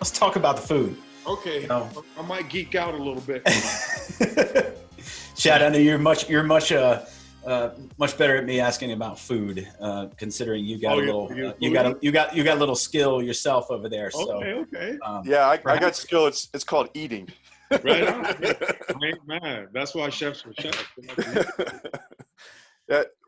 Let's talk about the food. Okay, You know, I might geek out a little bit. Chad, I know much better at me asking about food, considering you got Oh, a little, you you got a little skill yourself over there. So, okay. Yeah, I got perhaps, skill. It's called eating. Right on. Yeah, I ain't mad. That's why chefs are chefs.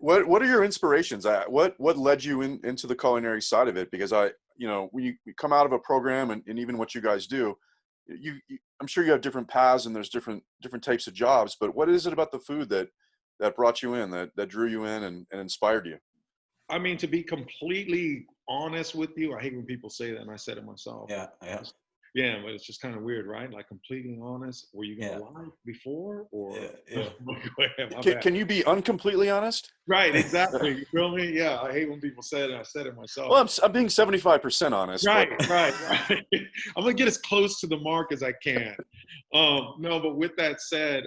What are your inspirations? What led you into the culinary side of it? Because when you come out of a program and even what you guys do, I'm sure you have different paths and there's different types of jobs. But what is it about the food that brought you in, that drew you in and inspired you? I mean, to be completely honest with you, I hate when people say that, and I said it myself. yeah. Yeah, but it's just kind of weird, right? Like completely honest. Were you gonna Yeah. lie before, or Yeah. Go ahead, my bad. Can you be uncompletely honest? Right, exactly. You feel me? Yeah, I hate when people say it. And I said it myself. Well, I'm being 75% honest. Right. But. I'm gonna get as close to the mark as I can. No, but with that said,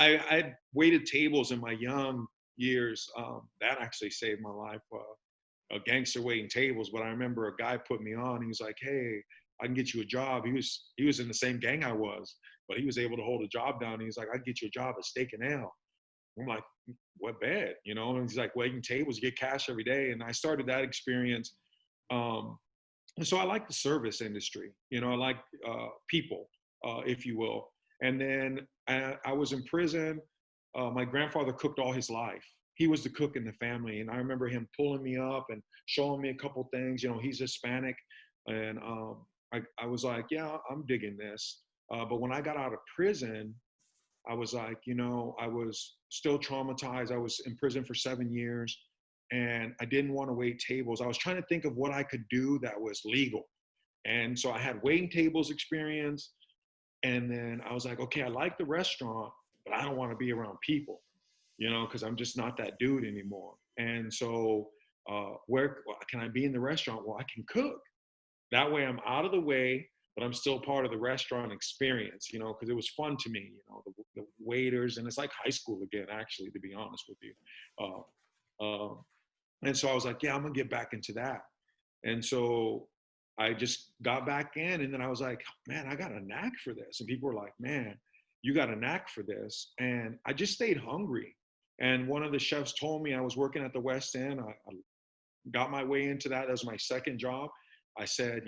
I waited tables in my young years. That actually saved my life. A gangster waiting tables, but I remember a guy put me on. He was like, "Hey, I can get you a job." He was in the same gang I was, but he was able to hold a job down. He's like, "I can get you a job at Steak and Ale." I'm like, "What bad?" And he's like, "Waiting tables, you get cash every day." And I started that experience. And so I like the service industry. I like people, if you will. And then I was in prison. My grandfather cooked all his life. He was the cook in the family. And I remember him pulling me up and showing me a couple things. He's Hispanic. And I was like, yeah, I'm digging this. But when I got out of prison, I was like, I was still traumatized. I was in prison for 7 years and I didn't want to wait tables. I was trying to think of what I could do that was legal. And so I had waiting tables experience. And then I was like, okay, I like the restaurant, but I don't want to be around people, because I'm just not that dude anymore. And so where can I be in the restaurant? Well, I can cook. That way I'm out of the way, but I'm still part of the restaurant experience, because it was fun to me, the waiters, and it's like high school again, actually, to be honest with you. And so I was like, yeah, I'm gonna get back into that. And so I just got back in, and then I was like, man, I got a knack for this. And people were like, man, you got a knack for this. And I just stayed hungry. And one of the chefs told me, I was working at the West End. I got my way into that. That was my second job. I said,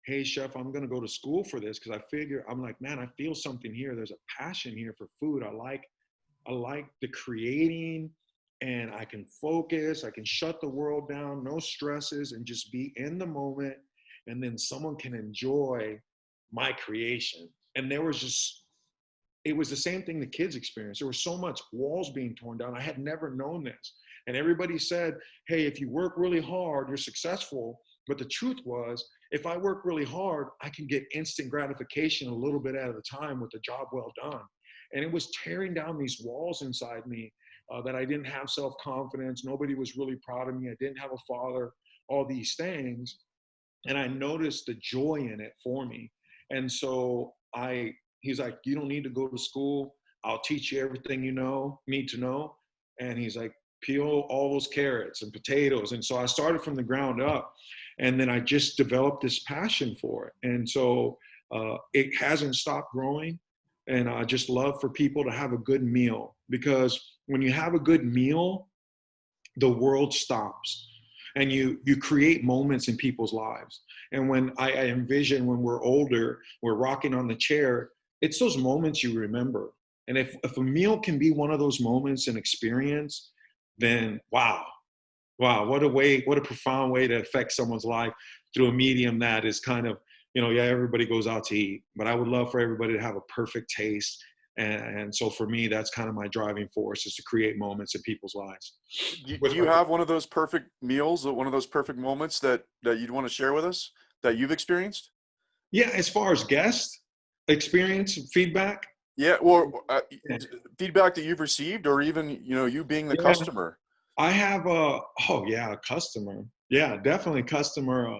hey, chef, I'm going to go to school for this because I'm like, man, I feel something here. There's a passion here for food. I like the creating, and I can focus. I can shut the world down, no stresses, and just be in the moment. And then someone can enjoy my creation. And it was the same thing the kids experienced. There was so much walls being torn down. I had never known this. And everybody said, hey, if you work really hard, you're successful. But the truth was, if I work really hard, I can get instant gratification a little bit at a time with a job well done. And it was tearing down these walls inside me that I didn't have self-confidence. Nobody was really proud of me. I didn't have a father, all these things. And I noticed the joy in it for me. And so he's like, you don't need to go to school. I'll teach you everything need to know. And he's like, peel all those carrots and potatoes. And so I started from the ground up, and then I just developed this passion for it. And so it hasn't stopped growing. And I just love for people to have a good meal, because when you have a good meal, the world stops. And you create moments in people's lives. And when I envision when we're older, we're rocking on the chair, it's those moments you remember. And if a meal can be one of those moments and experience, then wow, what a profound way to affect someone's life through a medium that is kind of, everybody goes out to eat, but I would love for everybody to have a perfect taste. And so for me, that's kind of my driving force, is to create moments in people's lives. Do you have one of those perfect meals, one of those perfect moments that you'd want to share with us that you've experienced? Yeah, as far as guest experience, feedback. Yeah, or feedback that you've received, or even, you being the customer. I have a customer. Yeah, definitely customer.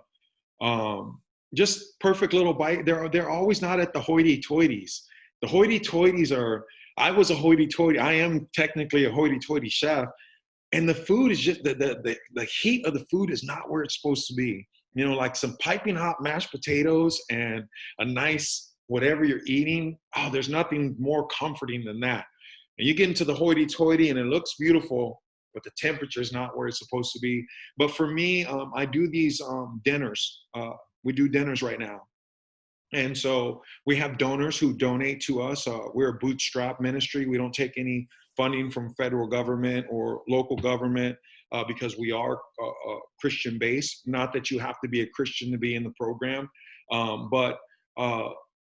Just perfect little bite. They're always not at the hoity-toities. The hoity-toities I was a hoity-toity. I am technically a hoity-toity chef. And the food is just, the heat of the food is not where it's supposed to be. you know, like some piping hot mashed potatoes and a nice whatever you're eating. Oh, there's nothing more comforting than that. And you get into the hoity-toity and it looks beautiful, but the temperature is not where it's supposed to be. But for me, I do these dinners. We do dinners right now. And so we have donors who donate to us. We're a bootstrap ministry. We don't take any funding from federal government or local government because we are Christian based. Not that you have to be a Christian to be in the program, but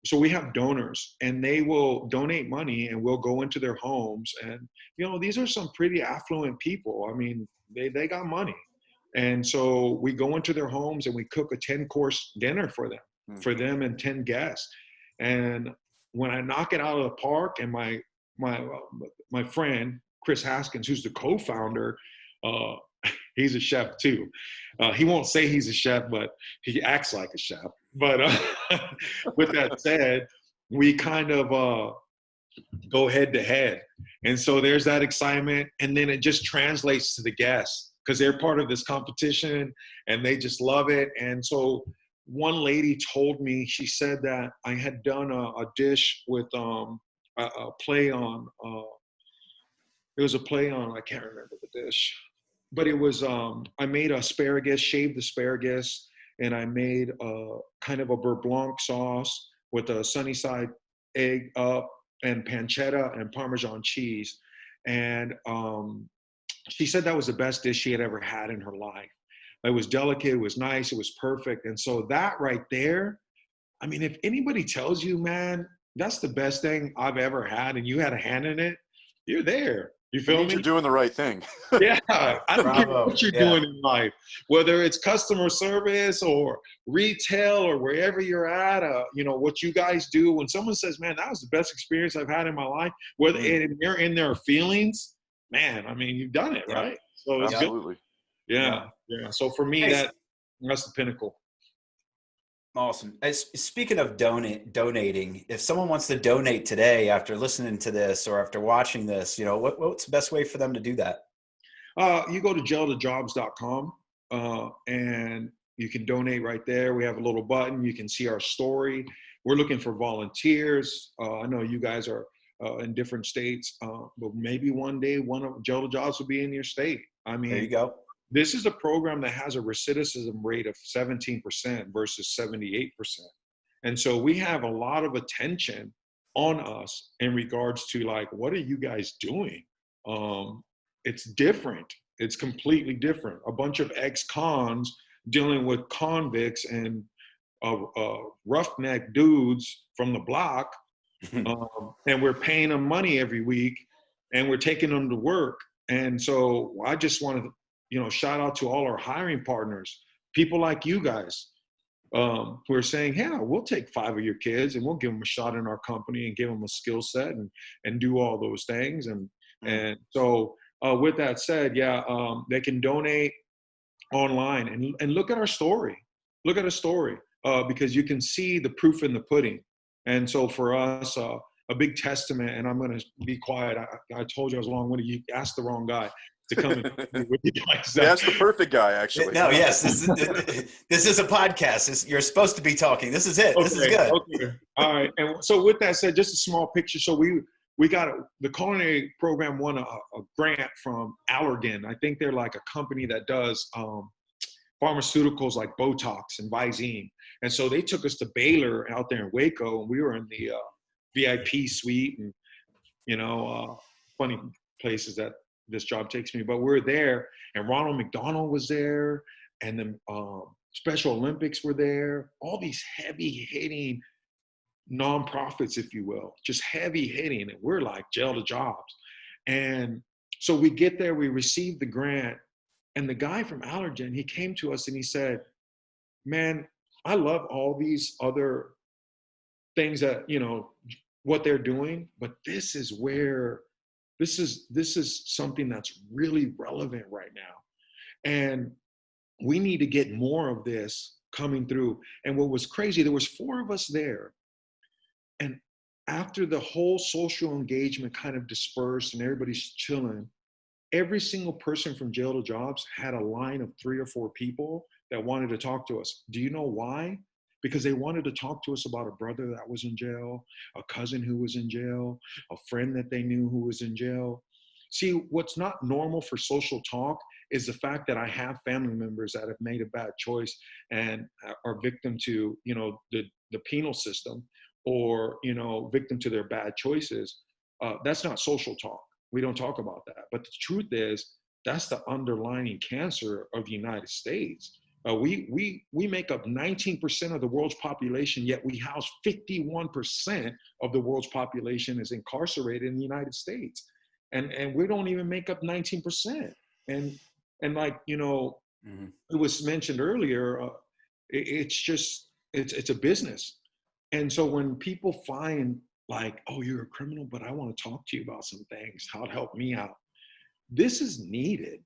so we have donors and they will donate money and we'll go into their homes. And, you know, these are some pretty affluent people. I mean, they got money. And so we go into their homes and we cook a 10-course dinner for them and 10 guests. And when I knock it out of the park, and my friend, Chris Haskins, who's the co-founder, he's a chef too. He won't say he's a chef, but he acts like a chef. But with that said, we kind of go head to head. And so there's that excitement. And then it just translates to the guests because they're part of this competition and they just love it. And so one lady told me, she said that I had done a dish with a play on, it was a play on, I can't remember the dish, but it was, I made asparagus, shaved asparagus, and I made kind of a beurre blanc sauce with a sunny side egg up and pancetta and Parmesan cheese. And she said that was the best dish she had ever had in her life. It was delicate, it was nice, it was perfect. And so that right there, I mean, if anybody tells you, man, that's the best thing I've ever had and you had a hand in it, you're there. You feel me? You're doing the right thing. Yeah, I don't care what you're doing in life, whether it's customer service or retail or wherever you're at, you know, what you guys do. When someone says, man, that was the best experience I've had in my life, whether they're in their feelings, man, I mean, you've done it, right? So it's Absolutely. good. Yeah. So for me, that's the pinnacle. Awesome. Speaking of donating, if someone wants to donate today after listening to this or after watching this, you know, what's the best way for them to do that? You go to jailtojobs.com and you can donate right there. We have a little button. You can see our story. We're looking for volunteers. I know you guys are in different states, but maybe one day one of Jail to Jobs will be in your state. I mean, there you go. This is a program that has a recidivism rate of 17% versus 78%. And so we have a lot of attention on us in regards to like, what are you guys doing? It's different. It's completely different. A bunch of ex-cons dealing with convicts and roughneck dudes from the block. And we're paying them money every week and we're taking them to work. And so I just want to, you know, shout out to all our hiring partners, people like you guys who are saying, yeah, we'll take 5 of your kids and we'll give them a shot in our company and give them a skill set and do all those things. And so with that said, they can donate online and look at our story. Look at a story because you can see the proof in the pudding. And so for us, a big testament, and I'm going to be quiet. I told you I was long-winded. You asked the wrong guy to come in with you guys. That's the perfect guy, actually. No, yes, this is a podcast. You're supposed to be talking. This is it. Okay, this is good. Okay. All right. And so with that said, just a small picture. So we got the culinary program won a grant from Allergan. I think they're like a company that does pharmaceuticals like Botox and Visine. And so they took us to Baylor out there in Waco, and we were in the VIP suite and, you know, funny places that this job takes me, but we're there and Ronald McDonald was there and the Special Olympics were there, all these heavy hitting nonprofits, if you will, just heavy hitting. And we're like Jail to Jobs. And so we get there, we receive the grant, and the guy from Allergen, he came to us and he said, man, I love all these other things that, you know, what they're doing, but this is something that's really relevant right now. And we need to get more of this coming through. And what was crazy, there was 4 of us there. And after the whole social engagement kind of dispersed and everybody's chilling, every single person from Jail to Jobs had a line of 3 or 4 people that wanted to talk to us. Do you know why? Because they wanted to talk to us about a brother that was in jail, a cousin who was in jail, a friend that they knew who was in jail. See, what's not normal for social talk is the fact that I have family members that have made a bad choice and are victim to, the penal system, or, victim to their bad choices. That's not social talk. We don't talk about that. But the truth is, that's the underlying cancer of the United States. We make up 19% of the world's population, yet we house 51% of the world's population is incarcerated in the United States. And we don't even make up 19%. And like, Mm-hmm. it was mentioned earlier, it's a business. And so when people find like, oh, you're a criminal, but I want to talk to you about some things, how to help me out. This is needed.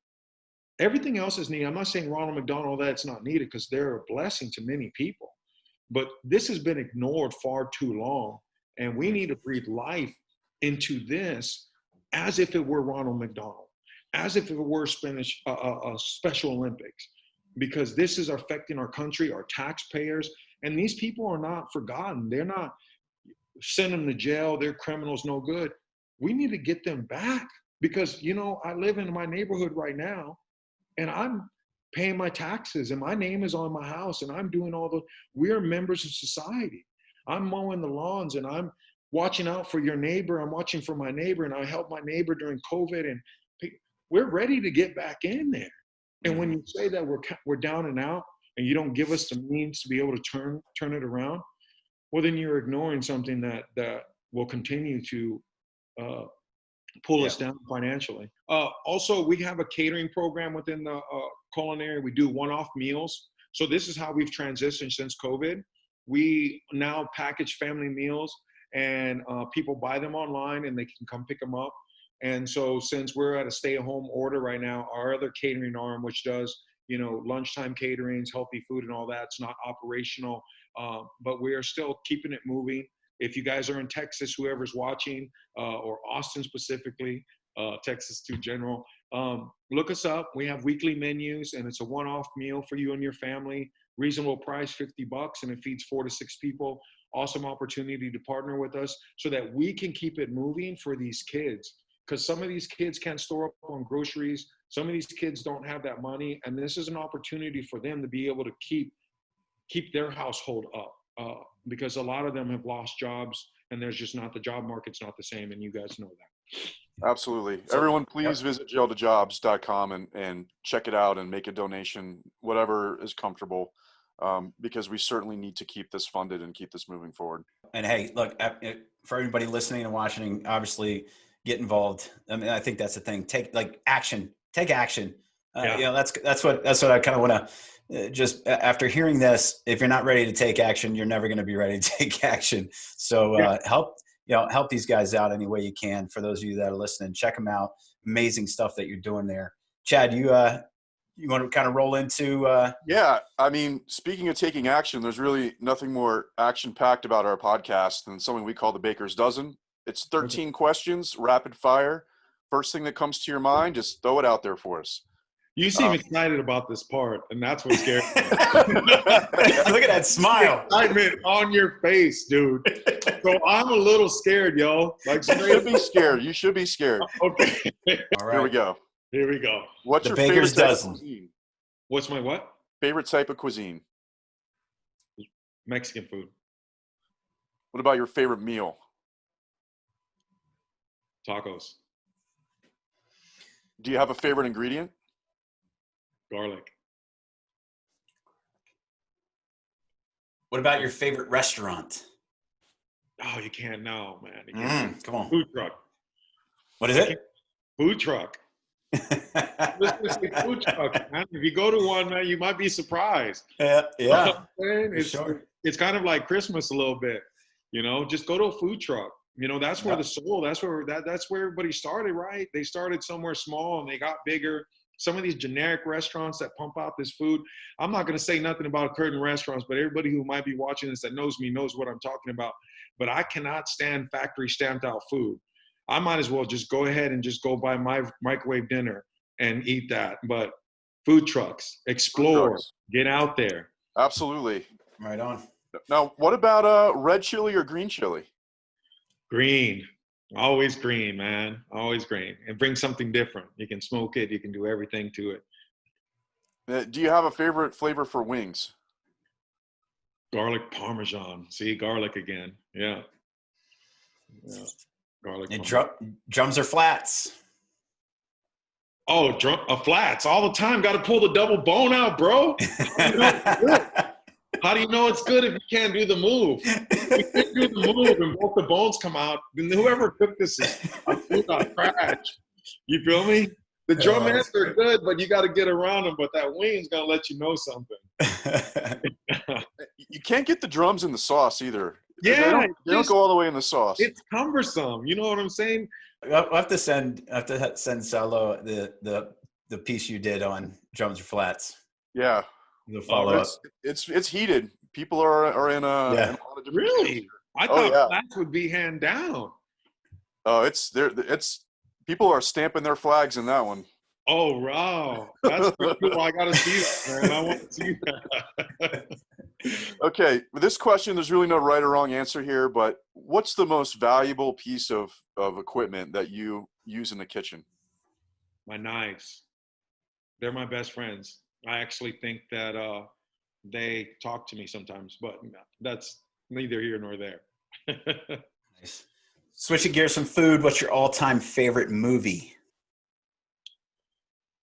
Everything else is needed. I'm not saying Ronald McDonald, that's not needed, because they're a blessing to many people. But this has been ignored far too long. And we need to breathe life into this as if it were Ronald McDonald, as if it were Special Olympics, because this is affecting our country, our taxpayers. And these people are not forgotten. They're not send them to jail. They're criminals, no good. We need to get them back, because, I live in my neighborhood right now, and I'm paying my taxes, and my name is on my house, and I'm doing we are members of society. I'm mowing the lawns, and I'm watching out for your neighbor. I'm watching for my neighbor, and I helped my neighbor during COVID, and we're ready to get back in there. And when you say that we're down and out, and you don't give us the means to be able to turn it around, well, then you're ignoring something that will continue to pull us down financially. Also, we have a catering program within the culinary. We do one-off meals. So this is how we've transitioned since COVID. We now package family meals, and people buy them online, and they can come pick them up. And so since we're at a stay-at-home order right now, our other catering arm, which does lunchtime caterings, healthy food and all that, it's not operational, but we are still keeping it moving. If you guys are in Texas, whoever's watching, or Austin specifically, Texas too general, look us up. We have weekly menus, and it's a one-off meal for you and your family. Reasonable price, $50, and it feeds 4 to 6 people. Awesome opportunity to partner with us so that we can keep it moving for these kids. Because some of these kids can't store up on groceries. Some of these kids don't have that money. And this is an opportunity for them to be able to keep their household up. Because a lot of them have lost jobs, and there's just not, the job market's not the same, and you guys know that. Absolutely. Everyone, please visit jail2jobs.com and check it out and make a donation, whatever is comfortable, because we certainly need to keep this funded and keep this moving forward. And hey, look, for everybody listening and watching, obviously get involved. I mean, I think that's the thing. Take action. Take action. That's what I kind of want to just after hearing this. If you're not ready to take action, you're never going to be ready to take action. So help these guys out any way you can. For those of you that are listening, check them out. Amazing stuff that you're doing there. Chad, you want to kind of roll into? Yeah, I mean, speaking of taking action, there's really nothing more action-packed about our podcast than something we call the Baker's Dozen. It's 13 questions, rapid fire. First thing that comes to your mind, just throw it out there for us. You seem excited about this part, and that's what scares me. Look at that smile. Excitement on your face, dude. So I'm a little scared, yo. You should be scared. You should be scared. Okay. All right. Here we go. What's the your Baker's favorite Dozen? type of cuisine? What's my what? Favorite type of cuisine? Mexican food. What about your favorite meal? Tacos. Do you have a favorite ingredient? Garlic. What about your favorite restaurant? Oh, you can't know, man. You can't. Come on. Food truck. What is it? Food truck. Food truck, man. If you go to one, man, you might be surprised. Yeah. It's kind of like Christmas a little bit, just go to a food truck. That's where the soul, that's where everybody started, right? They started somewhere small and they got bigger. Some of these generic restaurants that pump out this food, I'm not going to say nothing about curtain restaurants, but everybody who might be watching this that knows me knows what I'm talking about. But I cannot stand factory stamped out food. I might as well just go ahead and just go buy my microwave dinner and eat that. But food trucks, explore, get out there. Absolutely. Right on. Now, what about red chili or green chili? Green. Always green, man. Always green. And bring something different. You can smoke it. You can do everything to it. Do you have a favorite flavor for wings? Garlic Parmesan. See, garlic again. Yeah. Garlic And Parmesan. drums or flats? Oh, flats all the time. Got to pull the double bone out, bro. How do you know it's good if you can't do the move? If you can't do the move and both the bones come out, then whoever cooked this is a trash. You feel me? The drum heads are good, but you got to get around them. But that wing's going to let you know something. You can't get the drums in the sauce either. Yeah. They don't go all the way in the sauce. It's cumbersome. You know what I'm saying? I'll have to send Salo the piece you did on drums or flats. Yeah. The follow up. It's heated. People are in a lot of different really. I thought flats would be hand down. Oh, it's people are stamping their flags in that one. Oh wow, that's cool. I gotta see that, man. I want to see that. Okay, with this question, there's really no right or wrong answer here, but what's the most valuable piece of equipment that you use in the kitchen? My knives. They're my best friends. I actually think that they talk to me sometimes, but that's neither here nor there. Nice. Switching gears from food, what's your all-time favorite movie?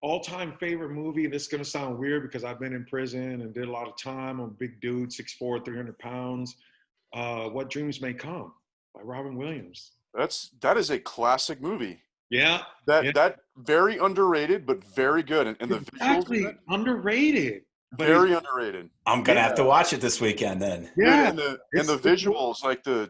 All-time favorite movie, this is going to sound weird because I've been in prison and did a lot of time. I'm a big dude, 6'4", 300 pounds. What Dreams May Come by Robin Williams. That is a classic movie. Yeah. That very underrated, but very good. And the visuals underrated. Very underrated. I'm going to have to watch it this weekend then. Yeah. And the visuals, like the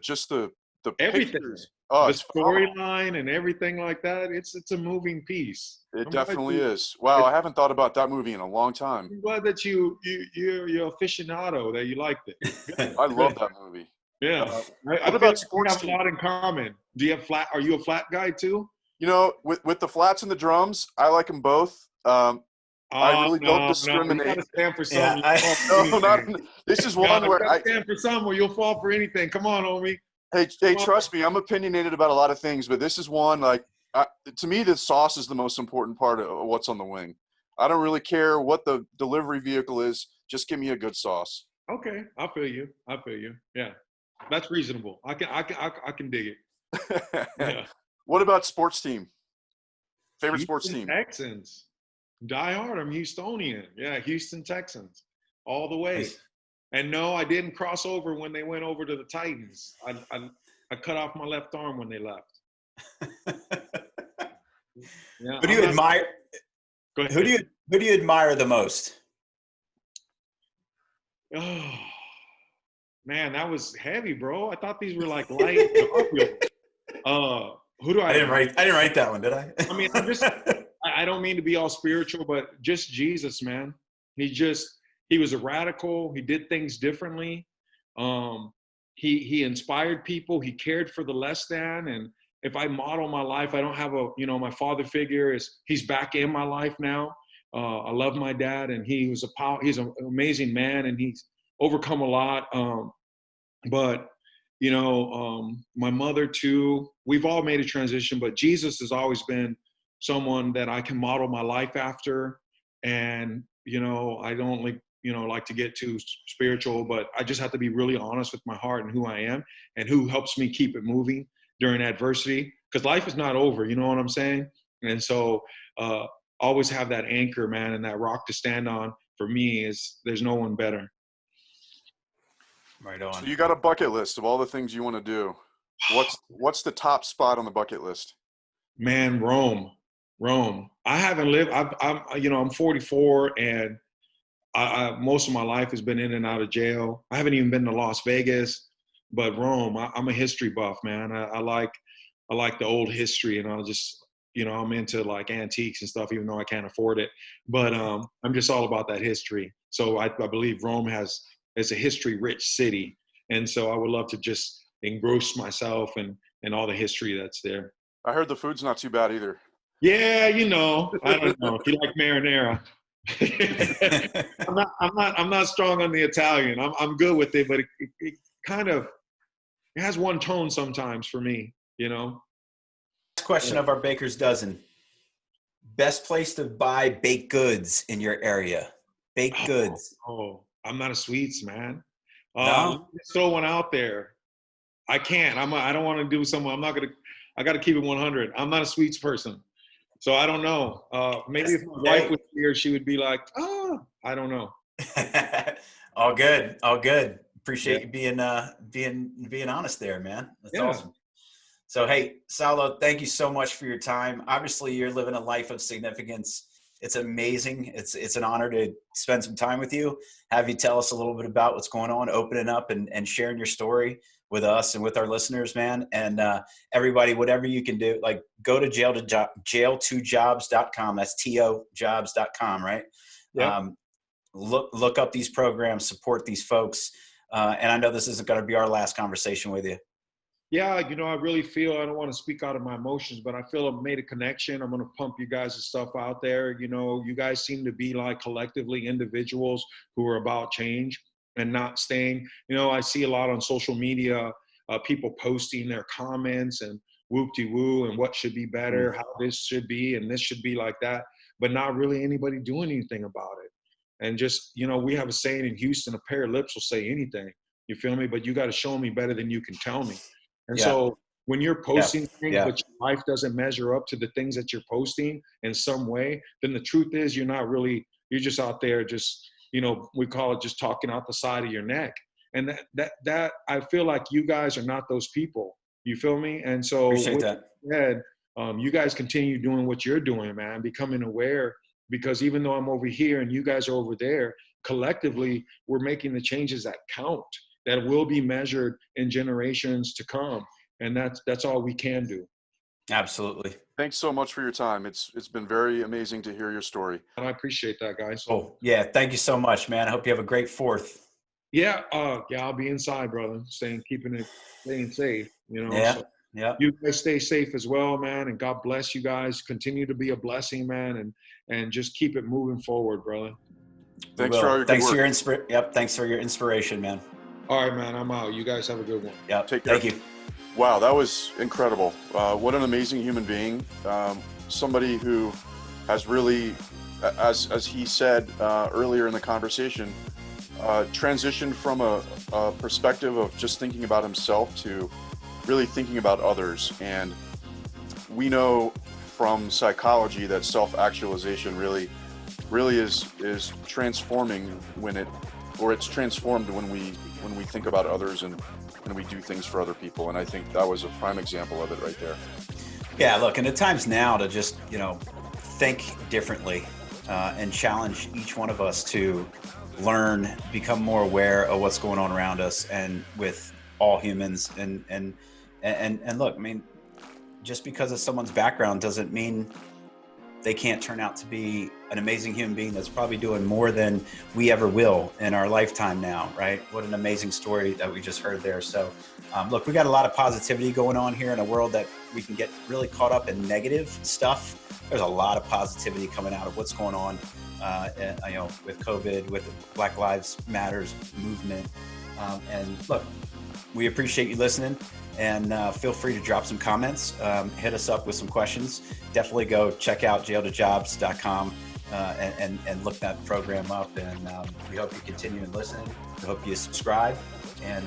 everything. Pictures. The storyline and everything like that. It's a moving piece. It definitely is. Wow, I haven't thought about that movie in a long time. I'm glad that you're aficionado, that you liked it. I love that movie. Yeah. What about sports? We have a lot in common. Do you have flat? Are you a flat guy too? You know, with the flats and the drums, I like them both. I really don't discriminate. You gotta stand for some. This is one where I stand for some, or you'll fall for anything. Come on, homie. Hey, trust me, I'm opinionated about a lot of things, but this is one, to me, the sauce is the most important part of what's on the wing. I don't really care what the delivery vehicle is. Just give me a good sauce. Okay, I feel you. Yeah, that's reasonable. I can dig it. Yeah. What about sports team? Favorite Houston sports team? Texans. Die hard. I'm Houstonian. Yeah, Houston Texans. All the way. Nice. And no, I didn't cross over when they went over to the Titans. I cut off my left arm when they left. Yeah, Who do you admire? Go ahead. Who do you admire the most? Oh, man, that was heavy, bro. I thought these were like light. Who do I didn't write that one, did I? I mean, I don't mean to be all spiritual, but just Jesus, man. He was a radical. He did things differently. He inspired people. He cared for the less than. And if I model my life, I don't have my father figure he's back in my life now. I love my dad, and he's an amazing man, and he's overcome a lot. But my mother too, we've all made a transition, but Jesus has always been someone that I can model my life after. And, I don't like to get too spiritual, but I just have to be really honest with my heart and who I am and who helps me keep it moving during adversity, because life is not over. You know what I'm saying? And so always have that anchor, man, and that rock to stand on. For me, there's no one better. Right on. So you got a bucket list of all the things you want to do. What's the top spot on the bucket list? Man, Rome. I haven't lived. I'm 44, and I most of my life has been in and out of jail. I haven't even been to Las Vegas, but Rome. I'm a history buff, man. I like the old history, and I'll just I'm into like antiques and stuff, even though I can't afford it. But I'm just all about that history. So I believe Rome is a history-rich city, and so I would love to just engross myself and all the history that's there. I heard the food's not too bad either. Yeah, I don't know if you like marinara. I'm not strong on the Italian. I'm good with it, but it kind of, it has one tone sometimes for me, you know? Last question of our Baker's Dozen. Best place to buy baked goods in your area? Baked goods. Oh, I'm not a sweets man. Let No? me just throw one out there. I can't. I don't want to do something. I got to keep it 100. I'm not a sweets person. So I don't know. Maybe if my wife was here, she would be like, oh, I don't know. All good. All good. Appreciate you being honest there, man. That's awesome. So, hey, Saulo, thank you so much for your time. Obviously, you're living a life of significance. It's amazing. It's an honor to spend some time with you, have you tell us a little bit about what's going on, opening up and sharing your story with us and with our listeners, man. And everybody, whatever you can do, like go to jail2jobs.com. That's TOjobs.com, right? Yeah. Look up these programs, support these folks. And I know this isn't going to be our last conversation with you. Yeah, you know, I really feel, I don't want to speak out of my emotions, but I feel I've made a connection. I'm going to pump you guys' stuff out there. You know, you guys seem to be like collectively individuals who are about change and not staying. You know, I see a lot on social media, people posting their comments and whoop-de-woo and what should be better, how this should be, and this should be like that, but not really anybody doing anything about it. And just, you know, we have a saying in Houston, a pair of lips will say anything. You feel me? But you got to show me better than you can tell me. And so when you're posting things, but your life doesn't measure up to the things that you're posting in some way, then the truth is you're you're just out there just, you know, we call it just talking out the side of your neck. And that I feel like you guys are not those people. You feel me? And so Appreciate that. You guys continue doing what you're doing, man, becoming aware, because even though I'm over here and you guys are over there, collectively, we're making the changes that count, that will be measured in generations to come. And that's all we can do. Absolutely. Thanks so much for your time. It's been very amazing to hear your story. And I appreciate that, guys. Oh, yeah. Thank you so much, man. I hope you have a great 4th. Yeah. I'll be inside, brother, staying safe, you know. Yeah. So yeah. you guys stay safe as well, man. And God bless you guys. Continue to be a blessing, man. And just keep it moving forward, brother. Thanks for all your Thanks good for work. Thanks for your inspiration, man. All right, man. I'm out. You guys have a good one. Yeah. Take care. Thank you. Wow, that was incredible. What an amazing human being. Somebody who has really, as he said earlier in the conversation, transitioned from a perspective of just thinking about himself to really thinking about others. And we know from psychology that self-actualization really is transforming it's transformed when we think about others and we do things for other people. And I think that was a prime example of it right there. Yeah, look, and the time's now to just, you know, think differently and challenge each one of us to learn, become more aware of what's going on around us and with all humans. And look, I mean, just because of someone's background doesn't mean they can't turn out to be an amazing human being that's probably doing more than we ever will in our lifetime now, right? What an amazing story that we just heard there. So look, we got a lot of positivity going on here in a world that we can get really caught up in negative stuff. There's a lot of positivity coming out of what's going on, you know, with COVID, with the Black Lives Matters movement. And look, we appreciate you listening. And feel free to drop some comments, hit us up with some questions. Definitely go check out jail2jobs.com and look that program up. And we hope you continue to listen. We hope you subscribe. And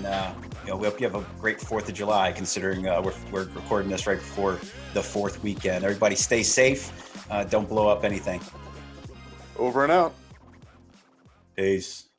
you know, we hope you have a great 4th of July, considering we're recording this right before the 4th weekend. Everybody stay safe. Don't blow up anything. Over and out. Peace.